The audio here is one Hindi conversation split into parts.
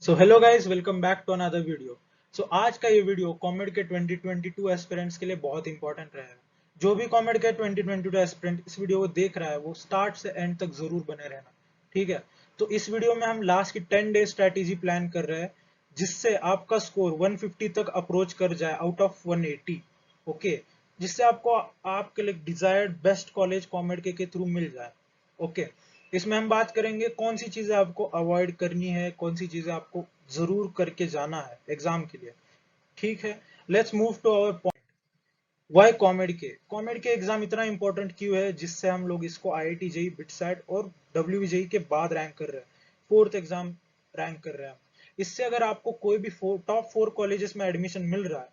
So hello guys, welcome back to another video. आज का ये वीडियो कॉमेड के 2022 एस्पिरेंट्स के लिए बहुत इंपॉर्टेंट रहेगा। जो भी कॉमेड के 2022 एस्पिरेंट इस वीडियो को देख रहा है वो स्टार्ट से एंड तक जरूर बने रहना। ठीक है। तो इस वीडियो में हम लास्ट की 10 डे स्ट्रेटेजी प्लान कर रहे हैं, जिससे आपका स्कोर 150 तक अप्रोच कर जाए आउट ऑफ 180। ओके। जिससे आपको आपके लिए डिजायर्ड बेस्ट कॉलेज कॉमेड के थ्रू मिल जाए। ओके। इसमें हम बात करेंगे कौन सी चीजें आपको अवॉइड करनी है, कौन सी चीजें आपको जरूर करके जाना है एग्जाम के लिए। ठीक है। Let's move to our point. Why COMEDK exam इतना इंपॉर्टेंट क्यों है, जिससे हम लोग इसको आईआईटी जेई बिटसैट और डब्ल्यू जेई के बाद रैंक कर रहे हैं। फोर्थ एग्जाम रैंक कर रहे हैं। इससे अगर आपको कोई भी टॉप 4 कॉलेजेस में एडमिशन मिल रहा है,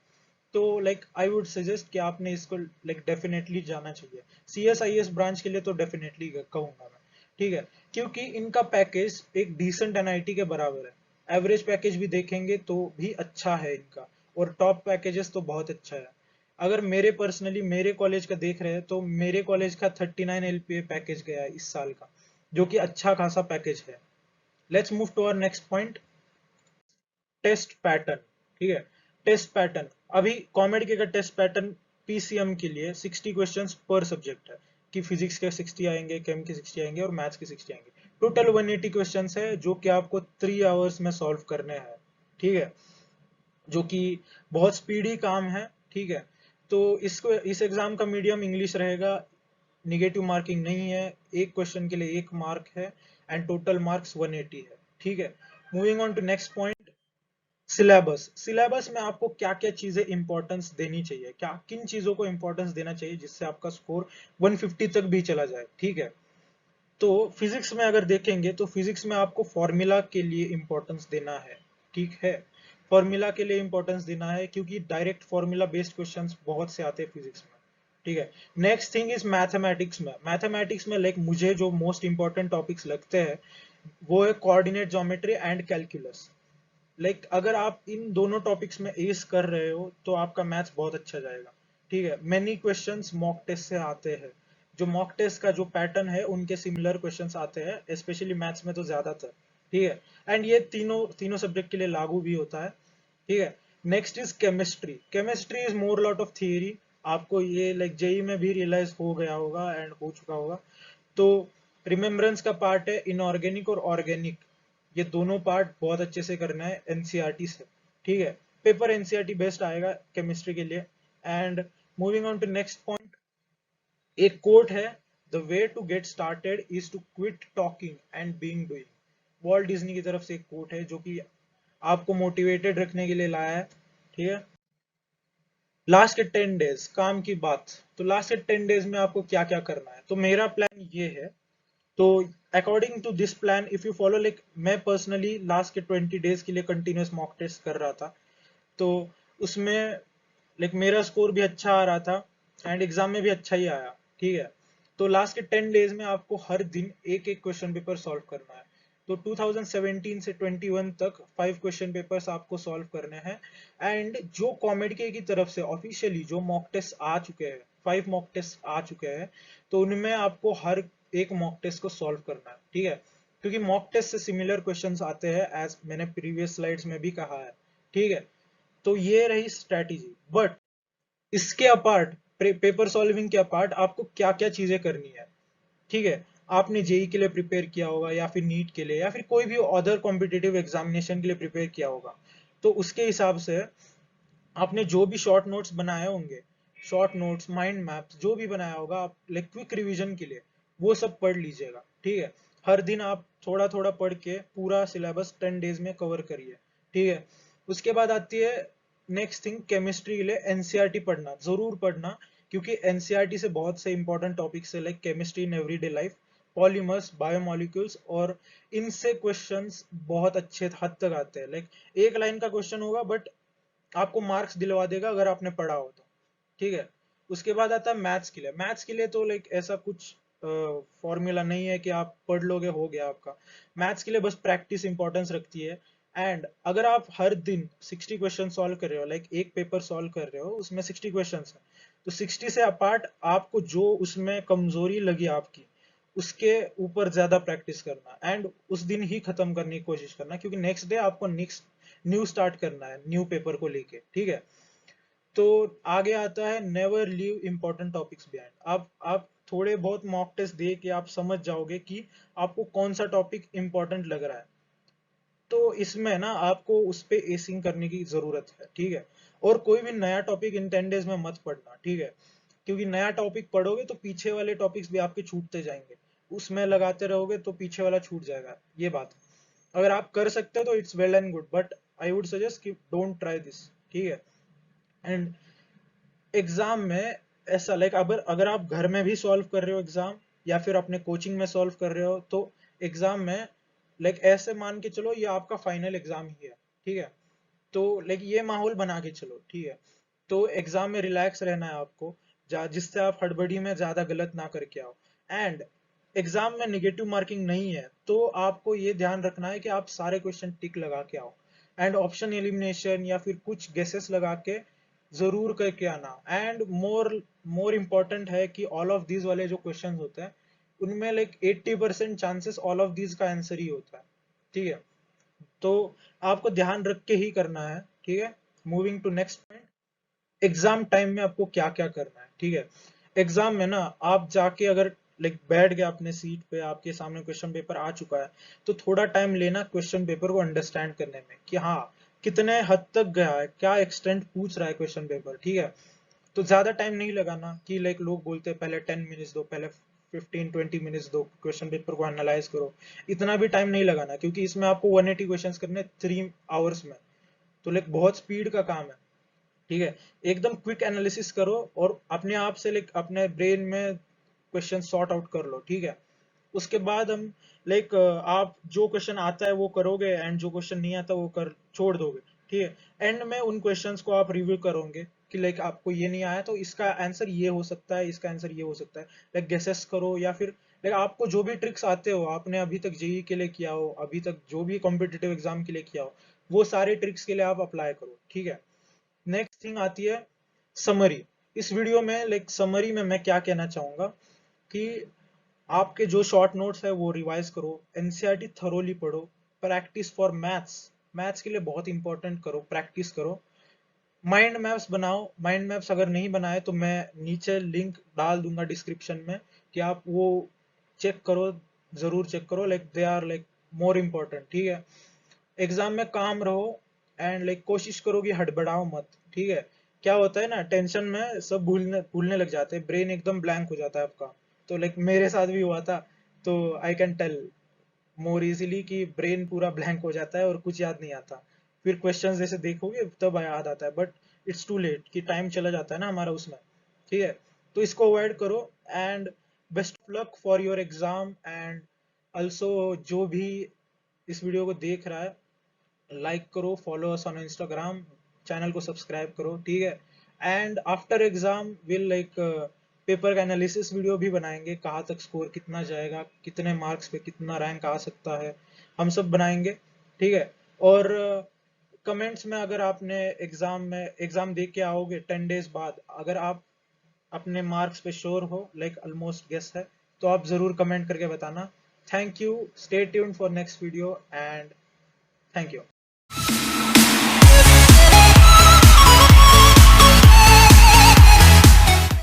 तो लाइक आई वुड सजेस्ट कि आपने इसको लाइक डेफिनेटली जाना चाहिए। सीएसआईएस ब्रांच के लिए तो डेफिनेटली कहूंगा मैं। ठीक है। क्योंकि इनका पैकेज एक डिसेंट एनआईटी के बराबर है। एवरेज पैकेज भी देखेंगे तो भी अच्छा है इनका, और टॉप पैकेजेस तो बहुत अच्छा है। अगर मेरे कॉलेज का देख रहे हैं तो मेरे कॉलेज का 39 एलपीए पैकेज गया है इस साल का, जो कि अच्छा खासा पैकेज है। Let's move to our next point. Test pattern. ठीक है। Test pattern. अभी कॉमेड के का टेस्ट पैटर्न पीसीएम के लिए 60 क्वेश्चंस पर सब्जेक्ट है, कि फिजिक्स के 60 आएंगे, केम के 60 आएंगे और मैथ्स के 60 आएंगे। टोटल 180 क्वेश्चंस है, जो कि आपको 3 आवर्स में सॉल्व करने हैं। ठीक है। जो कि बहुत स्पीडी काम है। ठीक है। तो इस एग्जाम का मीडियम इंग्लिश रहेगा। निगेटिव मार्किंग नहीं है। एक क्वेश्चन के लिए 1 मार्क है। एंड टोटल मार्क्स 180 है। ठीक है। Moving on to next point. Syllabus में आपको क्या क्या चीजें इंपॉर्टेंस देनी चाहिए, क्या किन चीजों को इंपॉर्टेंस देना चाहिए, जिससे आपका स्कोर 150 तक भी चला जाए। ठीक है। तो फिजिक्स में अगर देखेंगे तो फिजिक्स में आपको फॉर्मूला के लिए इंपॉर्टेंस देना है। ठीक है। फॉर्मूला के लिए इंपॉर्टेंस देना है, क्योंकि डायरेक्ट फॉर्मूला बेस्ड क्वेश्चंस बहुत से आते हैं फिजिक्स में। ठीक है। नेक्स्ट थिंग इज मैथमेटिक्स में लाइक मुझे जो मोस्ट इंपॉर्टेंट टॉपिक्स लगते हैं, वो है कोऑर्डिनेट ज्योमेट्री एंड कैलकुलस। अगर आप इन दोनों टॉपिक्स में एस कर रहे हो तो आपका मैथ्स बहुत अच्छा जाएगा। ठीक है। मेनी क्वेश्चंस मॉक टेस्ट से आते हैं। जो मॉक टेस्ट का जो पैटर्न है, उनके सिमिलर क्वेश्चंस आते हैं, स्पेशली मैथ्स में तो ज्यादातर। ठीक है। एंड ये तीनों तीनों सब्जेक्ट के लिए लागू भी होता है। ठीक है। Next is chemistry is more lot of theory. आपको ये जेई में भी रियलाइज हो गया होगा एंड हो चुका होगा। तो रिमेम्बरेंस का पार्ट है इनऑर्गेनिक और ऑर्गेनिक। ये दोनों पार्ट बहुत अच्छे से करना है एनसीईआरटी से। ठीक है। पेपर एनसीईआरटी बेस्ट आएगा केमिस्ट्री के लिए। And moving on to next point. एक कोट है, the way to get started is to quit talking and being doing. Walt Disney की तरफ से एक कोट है, जो कि आपको मोटिवेटेड रखने के लिए लाया है। ठीक है। लास्ट के 10 डेज काम की बात। तो लास्ट के 10 डेज में आपको क्या क्या करना है, तो मेरा प्लान ये है। तो according to this plan if you follow, मैं पर्सनली लास्ट के 20 डेज के लिए कंटिन्यूस मॉक टेस्ट कर रहा था। तो उसमें मेरा स्कोर भी अच्छा आ रहा था, एंड एग्जाम में भी अच्छा ही आया। ठीक है। तो लास्ट के 10 डेज में आपको हर दिन एक एक क्वेश्चन पेपर सॉल्व करना है। तो 2017 से 21 तक 5 क्वेश्चन पेपर्स आपको सॉल्व करने हैं। एंड जो कॉमेड के की तरफ से ऑफिशियली जो मॉक टेस्ट आ चुके हैं, 5 मॉक टेस्ट आ चुके हैं, तो उनमें आपको हर एक मॉक टेस्ट को सॉल्व करना है। ठीक है। क्योंकि मॉक टेस्ट से सिमिलर क्वेश्चंस आते हैं, एज मैंने प्रीवियस स्लाइड्स में भी कहा है। ठीक है। तो ये रही स्ट्रैटेजी। बट इसके अपार्ट, पेपर सॉल्विंग के अपार्ट आपको क्या क्या चीजें करनी है। ठीक है। आपने जेई के लिए प्रिपेयर किया होगा, या फिर नीट के लिए, या फिर कोई भी अदर कॉम्पिटेटिव एग्जामिनेशन के लिए प्रिपेयर किया होगा। तो उसके हिसाब से आपने जो भी शॉर्ट नोट्स बनाए होंगे, शॉर्ट नोट्स, माइंड मैप्स, जो भी बनाया होगा आप क्विक रिवीजन के लिए, वो सब पढ़ लीजिएगा। ठीक है। हर दिन आप थोड़ा थोड़ा पढ़ के पूरा सिलेबस 10 डेज में कवर करिए। ठीक है। उसके बाद आती है नेक्स्ट थिंग, केमिस्ट्री के लिए एनसीईआरटी पढ़ना, जरूर पढ़ना। क्योंकि एनसीईआरटी से बहुत से इंपॉर्टेंट टॉपिक्स है, chemistry in everyday life, polymers, biomolecules, और इनसे क्वेश्चंस बहुत अच्छे हद तक आते हैं। एक लाइन का क्वेश्चन होगा, बट आपको मार्क्स दिलवा देगा अगर आपने पढ़ा हो तो। ठीक है। उसके बाद आता है मैथ्स के लिए तो ऐसा कुछ फॉर्मूला नहीं है कि आप पढ़ लोगे हो गया आपका। मैथ्स के लिए बस प्रैक्टिस इंपॉर्टेंस रखती है। एंड अगर आप हर दिन 60 क्वेश्चन सॉल्व कर रहे हो, एक पेपर सॉल्व कर रहे हो, उसमें 60 क्वेश्चन है, तो 60 से अपार्ट आपको जो उसमें कमजोरी लगी आपकी, उसके ऊपर ज्यादा प्रैक्टिस करना एंड उस दिन ही खत्म करने की कोशिश करना, क्योंकि नेक्स्ट डे आपको नेक्स्ट न्यू स्टार्ट करना है न्यू पेपर को लेके, ठीक है। तो आगे आता है never leave important topics behind. आप थोड़े बहुत मॉक टेस्ट दे के आप समझ जाओगे कि आपको कौन सा टॉपिक इंपॉर्टेंट लग रहा है। तो इसमें ना आपको उस पे एसिंग करने की जरूरत है, ठीक है। और कोई भी नया टॉपिक इन 10 डेज में मत पढ़ना, ठीक है, क्योंकि नया टॉपिक पढ़ोगे तो पीछे वाले टॉपिक्स भी आपके छूटते जाएंगे, उसमें लगाते रहोगे तो पीछे वाला छूट जाएगा, ये बात है। अगर आप कर सकते हो तो it's well and good, but I would suggest कि डोंट ट्राई दिस, ठीक है। एंड एग्जाम में ऐसा लाइक अगर अगर आप घर में भी सॉल्व कर रहे हो एग्जाम, या फिर अपने कोचिंग में सॉल्व कर रहे हो, तो एग्जाम में लाइक ऐसे मान के चलो ये आपका फाइनल एग्जाम ही है, ठीक है। तो लाइक ये माहौल बना के चलो, ठीक है। तो एग्जाम में रिलैक्स रहना है आपको, जिससे आप हड़बड़ी में ज्यादा गलत ना करके आओ। एंड एग्जाम में निगेटिव मार्किंग नहीं है, तो आपको ये ध्यान रखना है कि आप सारे क्वेश्चन टिक लगा के आओ, एंड ऑप्शन एलिमिनेशन या फिर कुछ गेसेस लगा के जरूर करके आना। एंड मोर इम्पोर्टेंट है कि ऑल ऑफ दीज वाले जो क्वेश्चन होते हैं उनमें like 80% chances all of these का आंसर ही होता है, ठीक है। तो आपको ध्यान रख के ही करना है, ठीक है। Moving to next point, exam time में आपको क्या क्या करना है, ठीक है। एग्जाम में ना आप जाके अगर लाइक बैठ गए अपने सीट पे, आपके सामने क्वेश्चन पेपर आ चुका है, तो थोड़ा टाइम लेना क्वेश्चन पेपर को अंडरस्टैंड करने में कि हाँ कितने हद तक गया है, क्या एक्सटेंट पूछ रहा है क्वेश्चन पेपर, ठीक है। तो ज्यादा टाइम नहीं लगाना कि लाइक लोग बोलते हैं पहले 10 मिनट्स दो, पहले 15-20 मिनट्स दो, क्वेश्चन पेपर को एनालाइज करो। इतना भी टाइम नहीं लगाना, क्योंकि इसमें आपको 180 क्वेश्चंस करने 3 आवर्स में, तो लाइक बहुत स्पीड का काम है, ठीक है। एकदम क्विक एनालिसिस करो और अपने आप से लाइक अपने ब्रेन में क्वेश्चन सॉर्ट आउट कर लो, ठीक है। उसके बाद हम लाइक आप जो क्वेश्चन आता है वो करोगे, एंड जो क्वेश्चन नहीं आता वो कर छोड़ दोगे, ठीक है। एंड में उन क्वेश्चंस को आप रिव्यू करोगे कि लाइक आपको ये नहीं आया तो इसका आंसर ये हो सकता है, इसका आंसर ये हो सकता है, लाइक गेसेस करो। या फिर लाइक आपको जो भी ट्रिक्स आते हो, आपने अभी तक जेई के लिए किया हो, अभी तक जो भी कॉम्पिटिटिव एग्जाम के लिए किया हो, वो सारे ट्रिक्स के लिए आप अप्लाई करो, ठीक है। नेक्स्ट थिंग आती है समरी। इस वीडियो में लाइक समरी में मैं क्या कहना चाहूंगा कि आपके जो शॉर्ट नोट्स है वो रिवाइज करो, एनसीईआरटी थरोली पढ़ो, प्रैक्टिस फॉर मैथ्स, मैथ्स के लिए बहुत इंपॉर्टेंट करो, प्रैक्टिस करो। माइंड मैप्स बनाओ, माइंड मैप्स अगर नहीं बनाए तो मैं नीचे लिंक डाल दूंगा डिस्क्रिप्शन में, कि आप वो चेक करो, जरूर चेक करो, like they are like more important, ठीक है। एग्जाम में काम रहो, एंड लाइक कोशिश करो कि हड़बड़ाओ मत, ठीक है। क्या होता है ना, टेंशन में सब भूलने भूलने लग जाते हैं, ब्रेन एकदम ब्लैंक हो जाता है आपका। तो लाइक मेरे साथ भी हुआ था, तो I can tell more easily कि ब्रेन पूरा ब्लैंक हो जाता है और कुछ याद नहीं आता। फिर क्वेश्चंस जैसे देखोगे तब याद आता है, बट इट्स टू लेट कि टाइम चला जाता है ना हमारा उसमें, ठीक है। तो इसको अवॉइड करो, and best of luck for your exam. And also जो भी इस वीडियो को देख रहा है, लाइक करो, follow us on Instagram, channel को सब्सक्राइब करो, ठीक है। And after exam will like paper का एनालिसिस वीडियो भी बनाएंगे, कहाँ तक स्कोर कितना जाएगा, कितने मार्क्स पे कितना रैंक आ सकता है, हम सब बनाएंगे, ठीक है। और कमेंट्स में अगर आपने एग्जाम दे के आओगे 10 डेज बाद, अगर आप अपने मार्क्स पे श्योर हो, लाइक ऑलमोस्ट गेस है, तो आप जरूर कमेंट करके बताना। Thank you, stay tuned for next video, and thank you.